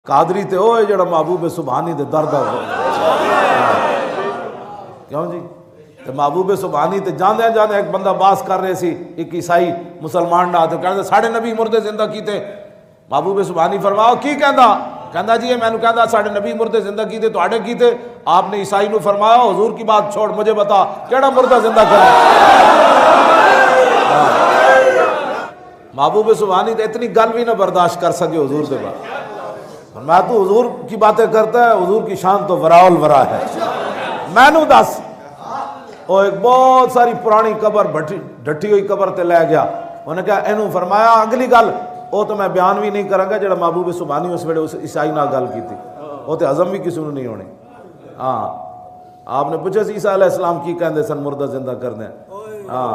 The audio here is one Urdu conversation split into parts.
قادری تے وہ ہے جڑا محبوب سبحانی دے درد ہو کیوں جی تے محبوب سبحانی تے جاندے جاندے ایک بندہ باس کر رہے سی ایک عیسائی مسلمان نہ تے کہندے ساڈے نبی مردے زندہ کیتے محبوب سبحانی فرماؤ کی کہندا جی میں نے کہندا ساڈے نبی مردے زندہ کیتے تواڈے کیتے آپ نے عیسائی نو فرمایا حضور کی بات چھوڑ مجھے بتا کیڑا مردہ زندہ کرے محبوب سبحانی تے اتنی گل بھی نہ برداشت کر سکے حضور دے بعد میں تو حضور کی باتیں کرتا ہے حضور کی شان تو وراء الورا ہے میں نو دس وہ ایک بہت ساری پرانی قبر ڈٹھی ہوئی قبر تے لے گیا انہوں نے کہا اینو فرمایا اگلی گل وہ تو میں بیان بھی نہیں کروں گا جڑا محبوب سبحانی اس ویلے اس عیسائی نال گل کی تھی وہ تے ہضم بھی کسی نے نہیں ہونی ہاں آپ نے پوچھا سی عیسیٰ علیہ السلام کی کہندے سن مردہ زندہ کر دیں ہاں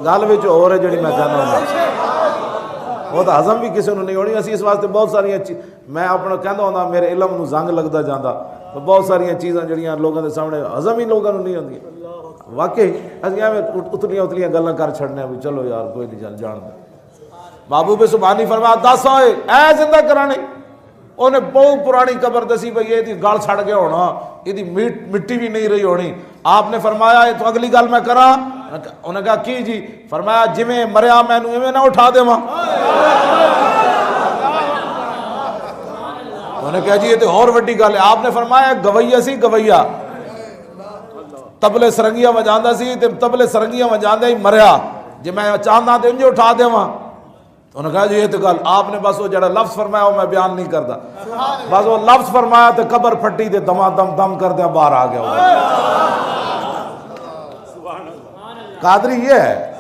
گل وچ ہو رہے جڑی میں کہنا ہوں وہ تو ہضم بھی کسی نے نہیں ہونی اسی اس واسطے بہت ساری میں اپنا کہندا ہوندا میرے علم نو زنگ لگدا جاندا بہت ساری چیزاں جڑیاں لوگوں دے سامنے ہضم ہی لوگوں نہیں ہوندیاں واقعی اسی ایویں اتلیاں گلاں کر چھڑنے بھی چلو یار کوئی نہیں جان دے محبوب سبحانی فرمایا دس ہوئے اے زندہ کرانے انہیں بہت پرانی قبر دسی بھئی یہ دی گل چھڑ گیا ہونا یہ دی مٹی بھی نہیں رہی ہونی آپ نے فرمایا تو اگلی گل میں کراں انہوں نے کہا کی جی فرمایا جویں مریا میں نو ایویں نہ اٹھا دیواں انہوں نے کہا جی یہ تو اور وڈی گل ہے آپ نے فرمایا گویا سی گویا تبلے سرنگیاں وجاندا سی تے تبلے سرنگیاں وجاندے ہی مریا جے میں چاہندا تے انج اٹھا دیواں انہوں نے کہا جی یہ تو گل آپ نے بس وہ جڑا لفظ فرمایا وہ میں بیان نہیں کرتا بس وہ لفظ فرمایا تے قبر پھٹی تے دم دم کر دیا باہر آ گیا قادری یہ ہے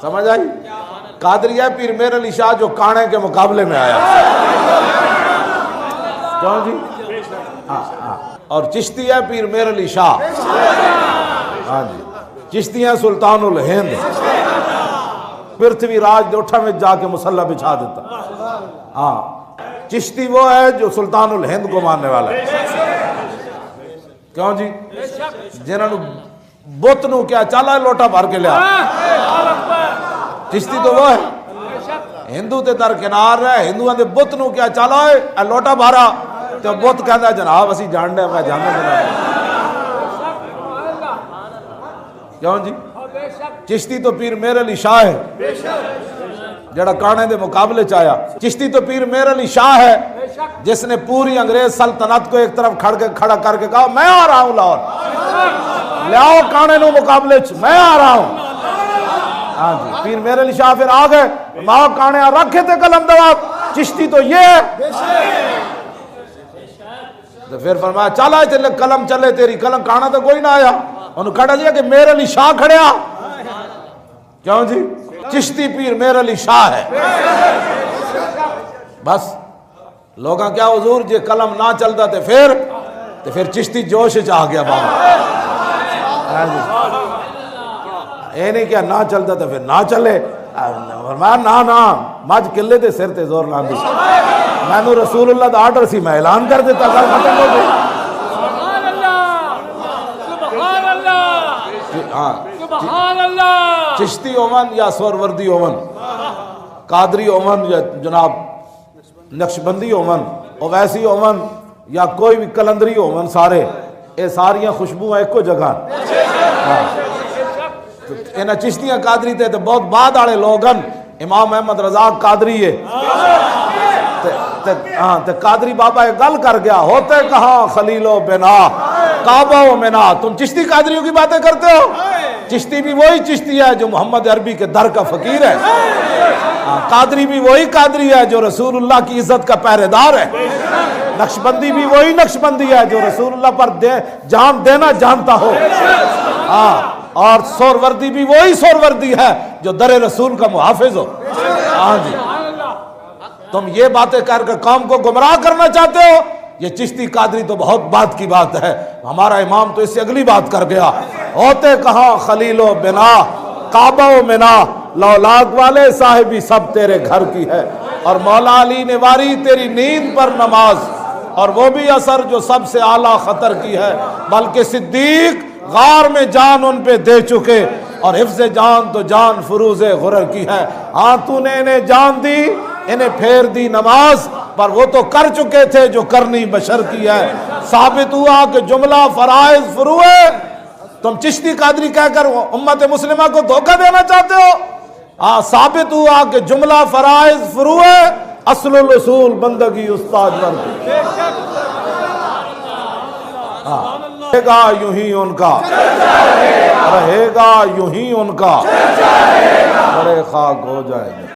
سمجھ آئی قادری ہے پیر میر علی شاہ جو کانے کے مقابلے میں آیا کیوں جی اور چشتی ہے پیر میر علی شاہ ہاں جی چشتی ہیں سلطان الہند پرتھوی راج دوٹھا میں جا کے مسلح بچھا دیتا ہاں چشتی وہ ہے جو سلطان الہند کو ماننے والا ہے کیوں جی جنہوں بت نو کیا چالا لوٹا بھر کے لیا چشتی تو وہ ہے ہندو تے درکنار رہے ہندوان دے بت نو کیا چالا ہے لوٹا بھارا تو بت کہتا ہے جناب اسی جان دے میں جانے جناب کیوں جی چشتی تو پیر میر علی شاہ ہے جڑا کانے دے مقابلے چاہیا چشتی تو پیر میر علی شاہ ہے جس نے پوری انگریز سلطنت کو ایک طرف کھڑا کر کے کہا میں آ رہا ہوں لاہور لیاؤ کانے نو مقابلے میں آ رہا ہوں ہاں جی پیر میر علی شاہ پھر آ گئے ماں کانے رکھے تھے قلم دوات چشتی تو یہ ہے تو پھر فرمایا چلا چلے قلم چلے تیری قلم کانا تو کوئی نہ آیا انہوں کہا جی کہ میر علی شاہ کھڑیا کیوں جی چشتی پیر میر علی شاہ ہے بس لوگاں کیا حضور جے قلم نہ چلتا تے پھر چشتی جوش چاہ گیا بابا اے نہیں کیا نہ چلتا تو پھر نہ چلے فرمایا نہ مجھ قلعے دے سر تے زور لاندی میں نو رسول اللہ دا آرڈر سی میں اعلان کر دیتا گل ختم ہو گئی چشتی اومن یا سوروردی اومن قادری اومن یا جناب نقشبندی اومن اویسی اومن یا کوئی بھی کلندری اومن سارے اے ساریاں خوشبویں ایک کو جگہ انہاں چشتیاں قادری تے بہت بعد آڑے لوگن امام احمد رضا قادری ہے تے قادری بابا ایک گل کر گیا ہوتے کہاں خلیل و بنا کعبہ و منا تم چشتی قادریوں کی باتیں کرتے ہو چشتی بھی وہی چشتی ہے جو محمد عربی کے در کا فقیر ہے قادری بھی وہی قادری ہے جو رسول اللہ کی عزت کا پہرے دار ہے نقشبندی بھی وہی نقشبندی ہے جو رسول اللہ پر جان دینا جانتا ہو اور سوروردی بھی وہی سوروردی ہے جو در رسول کا محافظ ہو ہاں جی تم یہ باتیں کر کے قوم کو گمراہ کرنا چاہتے ہو یہ چشتی قادری تو بہت بات کی بات ہے ہمارا امام تو اس سے اگلی بات کر گیا ہوتے کہاں خلیل و بنا کعبہ و منا لولاک والے صاحبی سب تیرے گھر کی ہے اور مولا علی نے واری تیری نیند پر نماز اور وہ بھی اثر جو سب سے اعلیٰ خطر کی ہے بلکہ صدیق غار میں جان ان پہ دے چکے اور حفظ جان تو جان فروز غرر کی ہے. ہاں تو نے انہیں جان دی، انہیں پھیر دی نماز، پر وہ تو کر چکے تھے جو کرنی بشر کی ہے. ثابت ہوا کہ جملہ فرائض فروع ہے. تم چشتی قادری کہہ کر امت مسلمہ کو دھوکہ دینا چاہتے ہو. ہاں ثابت ہوا کہ جملہ فرائض فروع ہے، اصل الاصول بندگی استاد ورد. رہے گا یوں ہی ان کا، رہے گا یوں ہی ان کا، بڑے خاک ہو جائے گا.